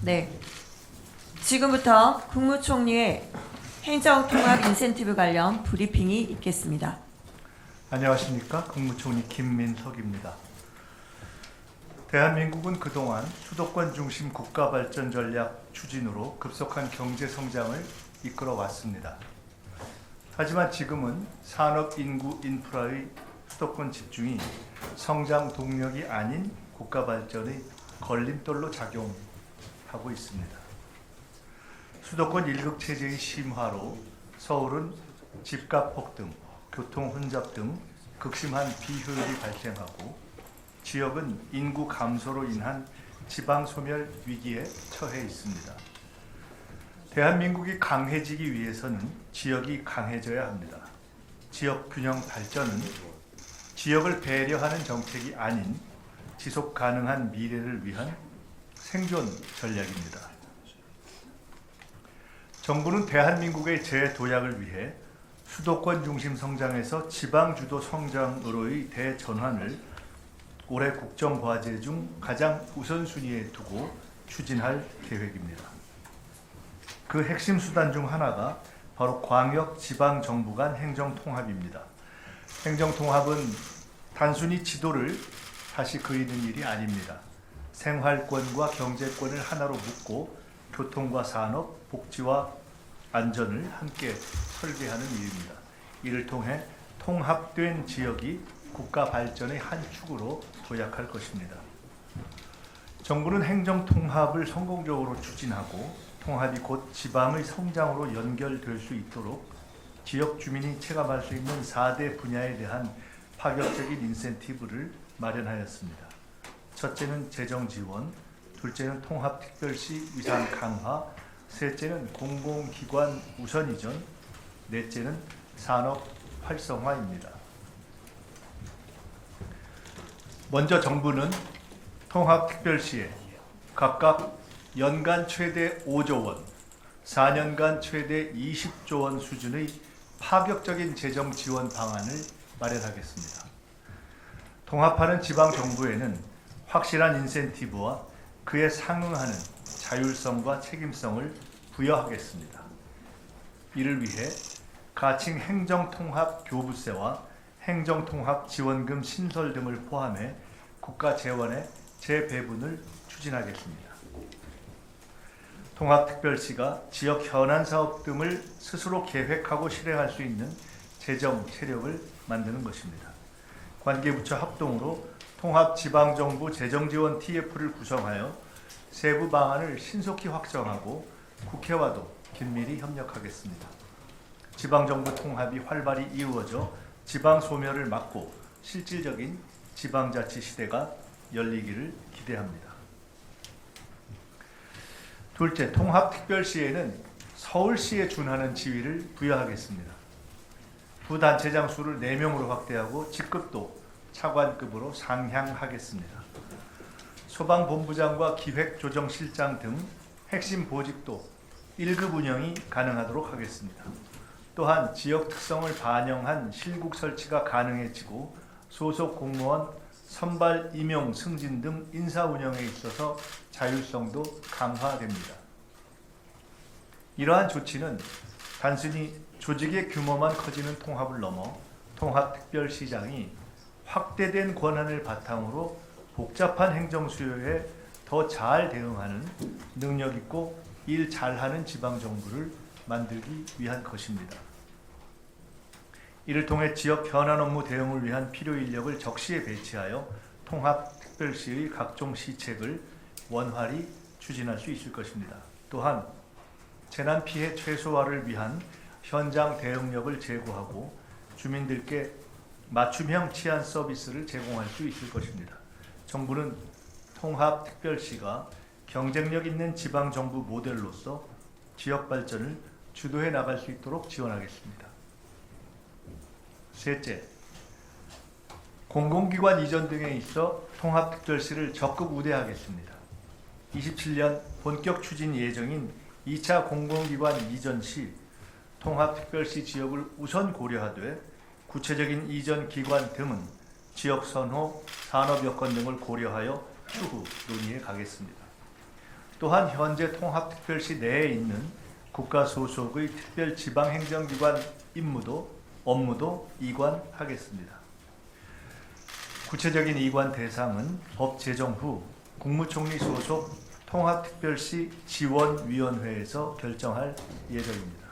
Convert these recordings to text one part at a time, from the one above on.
네. 지금부터 국무총리의 행정통합 인센티브 관련 브리핑이 있겠습니다. 안녕하십니까. 국무총리 김민석입니다. 대한민국은 그동안 수도권 중심 국가발전 전략 추진으로 급속한 경제 성장을 이끌어 왔습니다. 하지만 지금은 산업, 인구, 인프라의 수도권 집중이 성장 동력이 아닌 국가발전의 걸림돌로 작용하고 있습니다. 수도권 1급 체제의 심화로 서울은 집값 폭등, 교통 혼잡 등 극심한 비효율이 발생하고 지역은 인구 감소로 인한 지방 소멸 위기에 처해 있습니다. 대한민국이 강해지기 위해서는 지역이 강해져야 합니다. 지역 균형 발전은 지역을 배려하는 정책이 아닌 지속 가능한 미래를 위한 생존 전략입니다. 정부는 대한민국의 재도약을 위해 수도권 중심 성장에서 지방 주도 성장으로의 대전환을 올해 국정과제 중 가장 우선순위에 두고 추진할 계획입니다. 그 핵심 수단 중 하나가 바로 광역 지방 정부 간 행정통합입니다. 행정통합은 단순히 지도를 다시 그리는 일이 아닙니다. 생활권과 경제권을 하나로 묶고 교통과 산업, 복지와 안전을 함께 설계하는 일입니다. 이를 통해 통합된 지역이 국가 발전의 한 축으로 도약할 것입니다. 정부는 행정통합을 성공적으로 추진하고 통합이 곧 지방의 성장으로 연결될 수 있도록 지역 주민이 체감할 수 있는 4대 분야에 대한 파격적인 인센티브를 마련하였습니다. 첫째는 재정 지원, 둘째는 통합특별시 위상 강화, 셋째는 공공기관 우선 이전, 넷째는 산업 활성화입니다. 먼저 정부는 통합특별시에 각각 연간 최대 5조 원, 4년간 최대 20조 원 수준의 파격적인 재정 지원 방안을 마련하겠습니다. 통합하는 지방정부에는 확실한 인센티브와 그에 상응하는 자율성과 책임성을 부여하겠습니다. 이를 위해 가칭 행정통합 교부세와 행정통합 지원금 신설 등을 포함해 국가 재원의 재배분을 추진하겠습니다. 통합특별시가 지역 현안 사업 등을 스스로 계획하고 실행할 수 있는 재정 체력을 만드는 것입니다. 관계부처 합동으로 통합지방정부 재정지원 TF를 구성하여 세부 방안을 신속히 확정하고 국회와도 긴밀히 협력하겠습니다. 지방정부 통합이 활발히 이루어져 지방 소멸을 막고 실질적인 지방자치 시대가 열리기를 기대합니다. 둘째, 통합특별시에는 서울시에 준하는 지위를 부여하겠습니다. 부단체장 수를 4명으로 확대하고 직급도 차관급으로 상향하겠습니다. 소방본부장과 기획조정실장 등 핵심 보직도 1급 운영이 가능하도록 하겠습니다. 또한 지역 특성을 반영한 실국 설치가 가능해지고 소속 공무원 선발, 임용, 승진 등 인사 운영에 있어서 자율성도 강화됩니다. 이러한 조치는 단순히 조직의 규모만 커지는 통합을 넘어 통합특별시장이 확대된 권한을 바탕으로 복잡한 행정 수요에 더 잘 대응하는 능력 있고 일 잘하는 지방정부를 만들기 위한 것입니다. 이를 통해 지역 현안 업무 대응을 위한 필요 인력을 적시에 배치하여 통합특별시의 각종 시책을 원활히 추진할 수 있을 것입니다. 또한 재난 피해 최소화를 위한 현장 대응력을 제고하고 주민들께 맞춤형 치안 서비스를 제공할 수 있을 것입니다. 정부는 통합특별시가 경쟁력 있는 지방정부 모델로서 지역 발전을 주도해 나갈 수 있도록 지원하겠습니다. 셋째, 공공기관 이전 등에 있어 통합특별시를 적극 우대하겠습니다. 27년 본격 추진 예정인 2차 공공기관 이전 시 통합특별시 지역을 우선 고려하되 구체적인 이전 기관 등은 지역 선호, 산업 여건 등을 고려하여 추후 논의해 가겠습니다. 또한 현재 통합특별시 내에 있는 국가 소속의 특별지방행정기관 업무도 이관하겠습니다. 구체적인 이관 대상은 법 제정 후 국무총리 소속 통합특별시 지원위원회에서 결정할 예정입니다.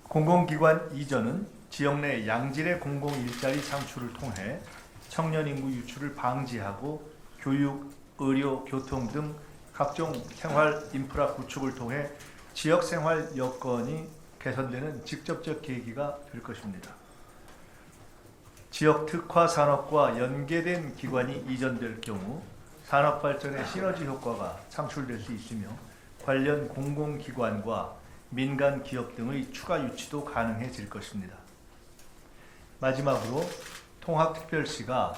공공기관 이전은 지역 내 양질의 공공 일자리 창출을 통해 청년 인구 유출을 방지하고 교육, 의료, 교통 등 각종 생활 인프라 구축을 통해 지역 생활 여건이 개선되는 직접적 계기가 될 것입니다. 지역 특화 산업과 연계된 기관이 이전될 경우 산업 발전의 시너지 효과가 창출될 수 있으며 관련 공공기관과 민간 기업 등의 추가 유치도 가능해질 것입니다. 마지막으로 통합특별시가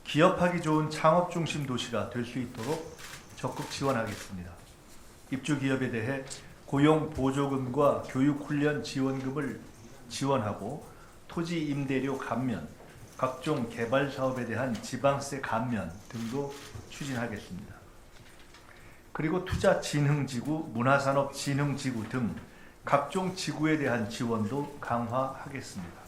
기업하기 좋은 창업 중심 도시가 될 수 있도록 적극 지원하겠습니다. 입주 기업에 대해 고용 보조금과 교육 훈련 지원금을 지원하고 토지 임대료 감면, 각종 개발 사업에 대한 지방세 감면 등도 추진하겠습니다. 그리고 투자진흥지구, 문화산업진흥지구 등 각종 지구에 대한 지원도 강화하겠습니다.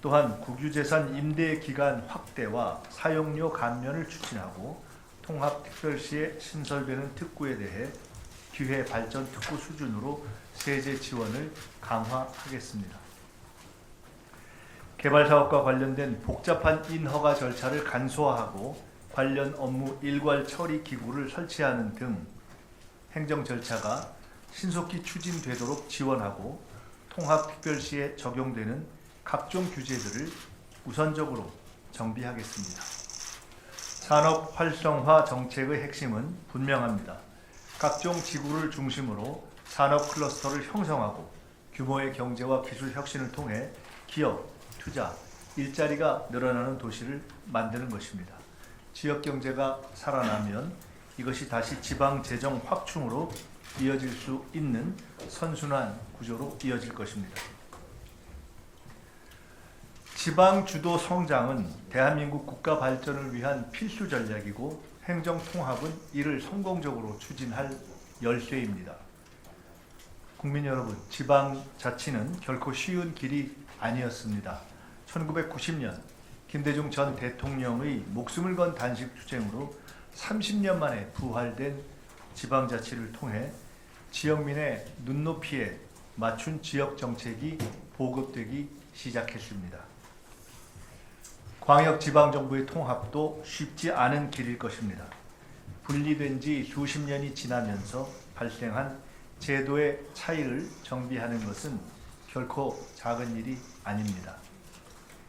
또한 국유재산 임대 기간 확대와 사용료 감면을 추진하고 통합특별시에 신설되는 특구에 대해 기회 발전 특구 수준으로 세제 지원을 강화하겠습니다. 개발 사업과 관련된 복잡한 인허가 절차를 간소화하고 관련 업무 일괄 처리 기구를 설치하는 등 행정 절차가 신속히 추진되도록 지원하고 통합특별시에 적용되는 각종 규제들을 우선적으로 정비하겠습니다. 산업 활성화 정책의 핵심은 분명합니다. 각종 지구를 중심으로 산업 클러스터를 형성하고 규모의 경제와 기술 혁신을 통해 기업, 투자, 일자리가 늘어나는 도시를 만드는 것입니다. 지역 경제가 살아나면 이것이 다시 지방 재정 확충으로 이어질 수 있는 선순환 구조로 이어질 것입니다. 지방 주도 성장은 대한민국 국가 발전을 위한 필수 전략이고 행정 통합은 이를 성공적으로 추진할 열쇠입니다. 국민 여러분, 지방 자치는 결코 쉬운 길이 아니었습니다. 1990년 김대중 전 대통령의 목숨을 건 단식 투쟁으로 30년 만에 부활된 지방자치를 통해 지역민의 눈높이에 맞춘 지역 정책이 보급되기 시작했습니다. 광역지방정부의 통합도 쉽지 않은 길일 것입니다. 분리된 지 수십 년이 지나면서 발생한 제도의 차이를 정비하는 것은 결코 작은 일이 아닙니다.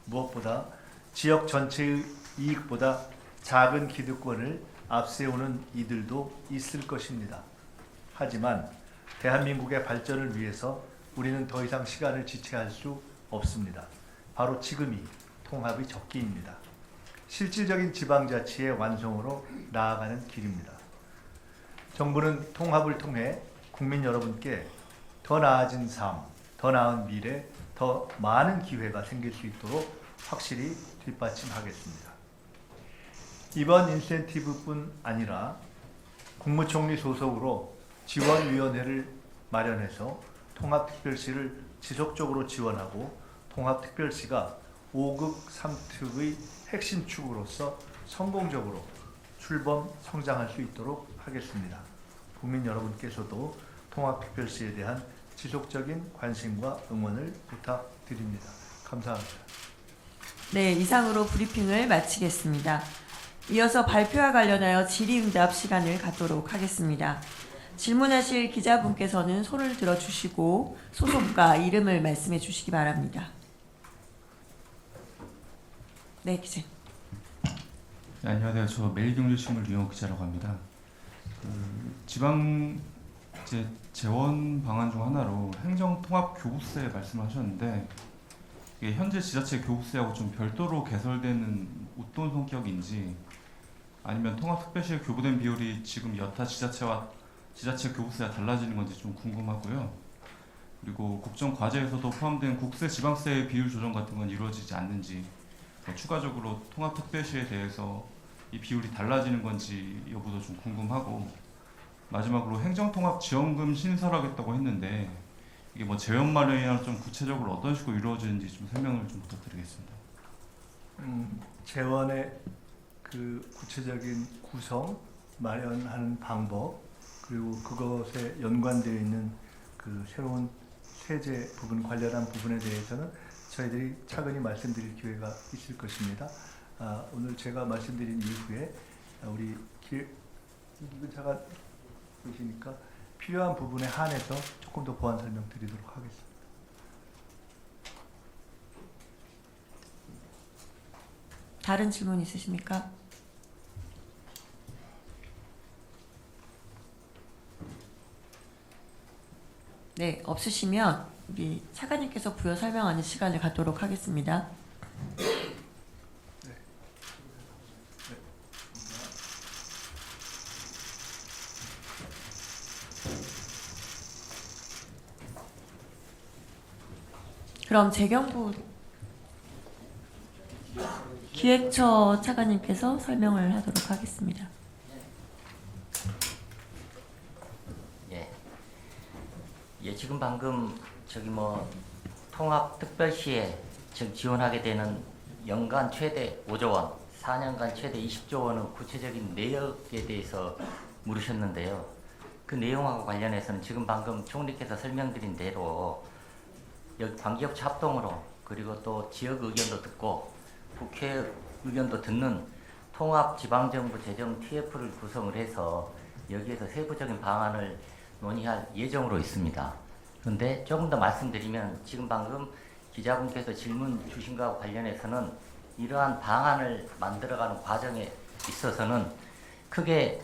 무엇보다 지역 전체의 이익보다 작은 기득권을 앞세우는 이들도 있을 것입니다. 하지만 대한민국의 발전을 위해서 우리는 더 이상 시간을 지체할 수 없습니다. 바로 지금이 통합의 적기입니다. 실질적인 지방자치의 완성으로 나아가는 길입니다. 정부는 통합을 통해 국민 여러분께 더 나아진 삶, 더 나은 미래, 더 많은 기회가 생길 수 있도록 확실히 뒷받침하겠습니다. 이번 인센티브뿐 아니라 국무총리 소속으로 지원위원회를 마련해서 통합특별시를 지속적으로 지원하고 통합특별시가 5급 3특의 핵심 축으로서 성공적으로 출범 성장할 수 있도록 하겠습니다. 국민 여러분께서도 통합특별시에 대한 지속적인 관심과 응원을 부탁드립니다. 감사합니다. 네, 이상으로 브리핑을 마치겠습니다. 이어서 발표와 관련하여 질의응답 시간을 갖도록 하겠습니다. 질문하실 기자분께서는 손을 들어주시고 소속과 이름을 말씀해 주시기 바랍니다. 네, 기자님. 네, 안녕하세요. 저 매일경제신문 류영욱 기자라고 합니다. 지방 재원 방안 중 하나로 행정통합교부세 말씀하셨는데 이게 현재 지자체 교부세하고 좀 별도로 개설되는 어떤 성격인지 아니면 통합특별시에 교부된 비율이 지금 여타 지자체 교부세가 달라지는 건지 좀 궁금하고요. 그리고 국정과제에서도 포함된 국세 지방세 비율 조정 같은 건 이루어지지 않는지 추가적으로 통합특별시에 대해서 이 비율이 달라지는 건지 여부도 좀 궁금하고, 마지막으로 행정통합지원금 신설하겠다고 했는데 이게 뭐 재원 마련이나 좀 구체적으로 어떤 식으로 이루어지는지 좀 설명을 좀 부탁드리겠습니다. 재원의 그 구체적인 구성, 마련하는 방법, 그리고 그것에 연관되어 있는 그 새로운 세제 부분 관련한 부분에 대해서는 저희들이 차근히 말씀드릴 기회가 있을 것입니다. 오늘 제가 말씀드린 이후에 우리 김근차관 보시니까 필요한 부분에 한해서 조금 더 보완 설명 드리도록 하겠습니다. 다른 질문 있으십니까? 네, 없으시면 우리 차관님께서 부여 설명하는 시간을 갖도록 하겠습니다. 그럼 재경부 기획처 차관님께서 설명을 하도록 하겠습니다. 예, 지금 방금 통합특별시에 지금 지원하게 되는 연간 최대 5조 원, 4년간 최대 20조 원의 구체적인 내역에 대해서 물으셨는데요. 그 내용하고 관련해서는 지금 방금 총리께서 설명드린 대로 여기 관계업체 합동으로, 그리고 또 지역 의견도 듣고 국회 의견도 듣는 통합지방정부 재정 TF를 구성을 해서 여기에서 세부적인 방안을 논의할 예정으로 있습니다. 그런데 조금 더 말씀드리면, 지금 방금 기자분께서 질문 주신 것과 관련해서는 이러한 방안을 만들어가는 과정에 있어서는 크게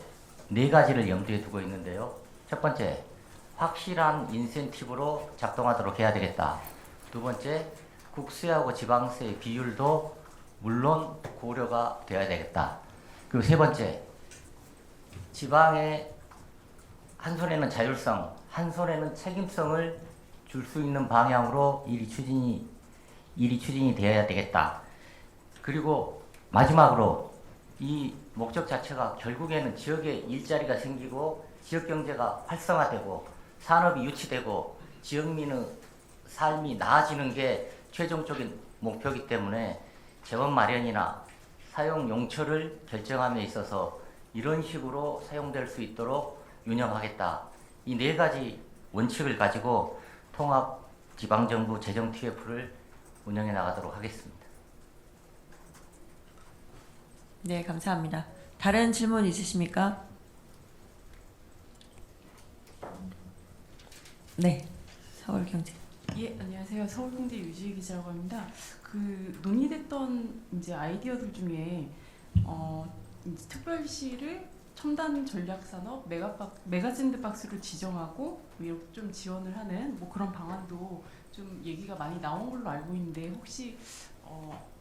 4가지를 염두에 두고 있는데요. 첫 번째, 확실한 인센티브로 작동하도록 해야 되겠다. 두 번째, 국세하고 지방세의 비율도 물론 고려가 되어야 되겠다. 그리고 세 번째, 지방의 한 손에는 자율성, 한 손에는 책임성을 줄 수 있는 방향으로 일이 추진이 되어야 되겠다. 그리고 마지막으로 이 목적 자체가 결국에는 지역에 일자리가 생기고 지역 경제가 활성화되고 산업이 유치되고 지역민의 삶이 나아지는 게 최종적인 목표이기 때문에 재원 마련이나 사용 용처를 결정함에 있어서 이런 식으로 사용될 수 있도록 운영하겠다. 이 4가지 원칙을 가지고 통합지방정부 재정 TF를 운영해 나가도록 하겠습니다. 네, 감사합니다. 다른 질문 있으십니까? 네, 서울경제. 예, 안녕하세요. 서울경제 유지희 기자라고 합니다. 그 논의됐던 이제 아이디어들 중에 이제 특별시를 첨단 전략 산업 메가샌드박스로 지정하고 이렇게 좀 지원을 하는 뭐 그런 방안도 좀 얘기가 많이 나온 걸로 알고 있는데, 혹시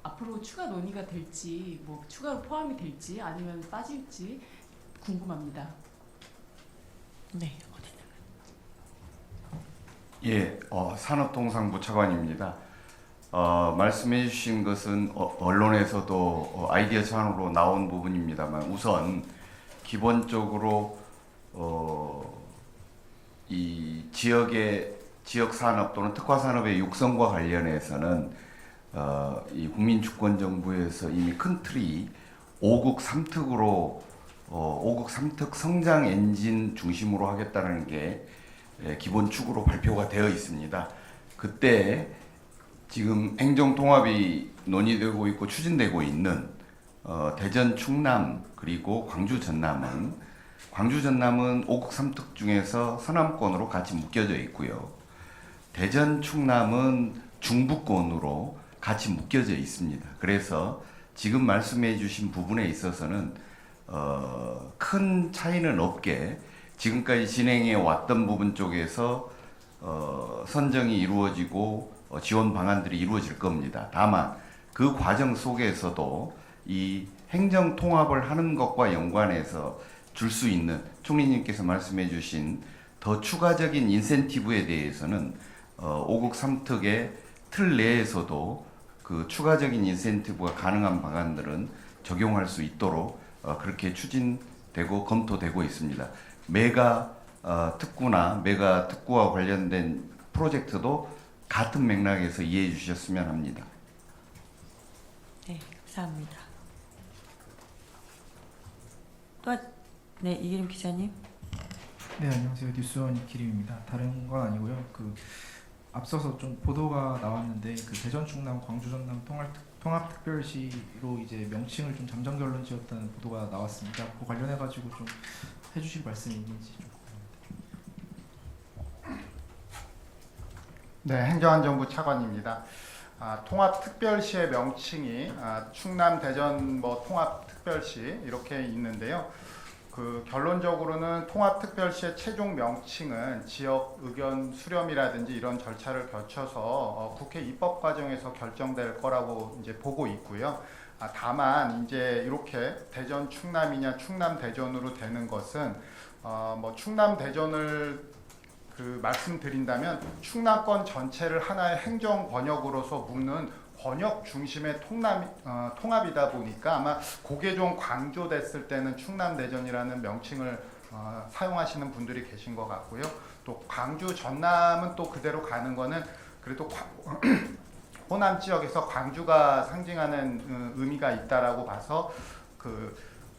앞으로 추가 논의가 될지, 뭐 추가로 포함이 될지 아니면 빠질지 궁금합니다. 네, 예, 산업통상부 차관입니다. 말씀해 주신 것은 언론에서도 아이디어 차원으로 나온 부분입니다만, 우선 기본적으로 이 지역 산업 또는 특화 산업의 육성과 관련해서는 이 국민주권정부에서 이미 큰 틀이 5국 3특으로 5국 3특 성장 엔진 중심으로 하겠다는 게 기본 축으로 발표가 되어 있습니다. 그때 지금 행정통합이 논의되고 있고 추진되고 있는 대전, 충남 그리고 광주, 전남은 5국 3특 중에서 서남권으로 같이 묶여져 있고요. 대전, 충남은 중부권으로 같이 묶여져 있습니다. 그래서 지금 말씀해 주신 부분에 있어서는 큰 차이는 없게 지금까지 진행해 왔던 부분 쪽에서 선정이 이루어지고 지원 방안들이 이루어질 겁니다. 다만 그 과정 속에서도 이 행정 통합을 하는 것과 연관해서 줄 수 있는 총리님께서 말씀해 주신 더 추가적인 인센티브에 대해서는 5국 3특의 틀 내에서도 그 추가적인 인센티브가 가능한 방안들은 적용할 수 있도록 그렇게 추진되고 검토되고 있습니다. 메가 특구나 메가 특구와 관련된 프로젝트도 같은 맥락에서 이해해 주셨으면 합니다. 네, 감사합니다. 네, 이기림 기자님. 네, 안녕하세요. 뉴스원 이기림입니다. 다른 건 아니고요. 앞서서 좀 보도가 나왔는데 대전 충남 광주 전남 통합특별시로 이제 명칭을 좀 잠정 결론 지었다는 보도가 나왔습니다. 그 관련해 가지고 좀 해주실 말씀이 있는지 좀 궁금합니다. 네, 행정안전부 차관입니다. 통합특별시의 명칭이 충남, 대전 통합특별시 이렇게 있는데요. 결론적으로는 통합특별시의 최종 명칭은 지역 의견 수렴이라든지 이런 절차를 거쳐서 국회 입법 과정에서 결정될 거라고 이제 보고 있고요. 다만 이제 이렇게 대전 충남이냐 충남 대전으로 되는 것은 충남 대전을 말씀드린다면 충남권 전체를 하나의 행정 권역으로서 묶는 권역 중심의 통합이다 보니까 아마 그게 좀 강조됐을 때는 충남 대전이라는 명칭을 사용하시는 분들이 계신 것 같고요. 또 광주 전남은 또 그대로 가는 거는 그래도 호남 지역에서 광주가 상징하는 의미가 있다라고 봐서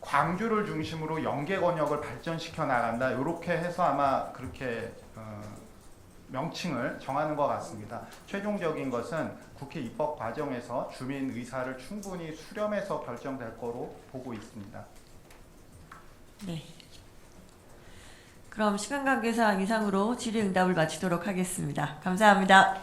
광주를 중심으로 연계 권역을 발전시켜 나간다. 이렇게 해서 아마 그렇게 명칭을 정하는 것 같습니다. 최종적인 것은 국회 입법 과정에서 주민 의사를 충분히 수렴해서 결정될 거로 보고 있습니다. 네. 그럼 시간 관계상 이상으로 질의응답을 마치도록 하겠습니다. 감사합니다.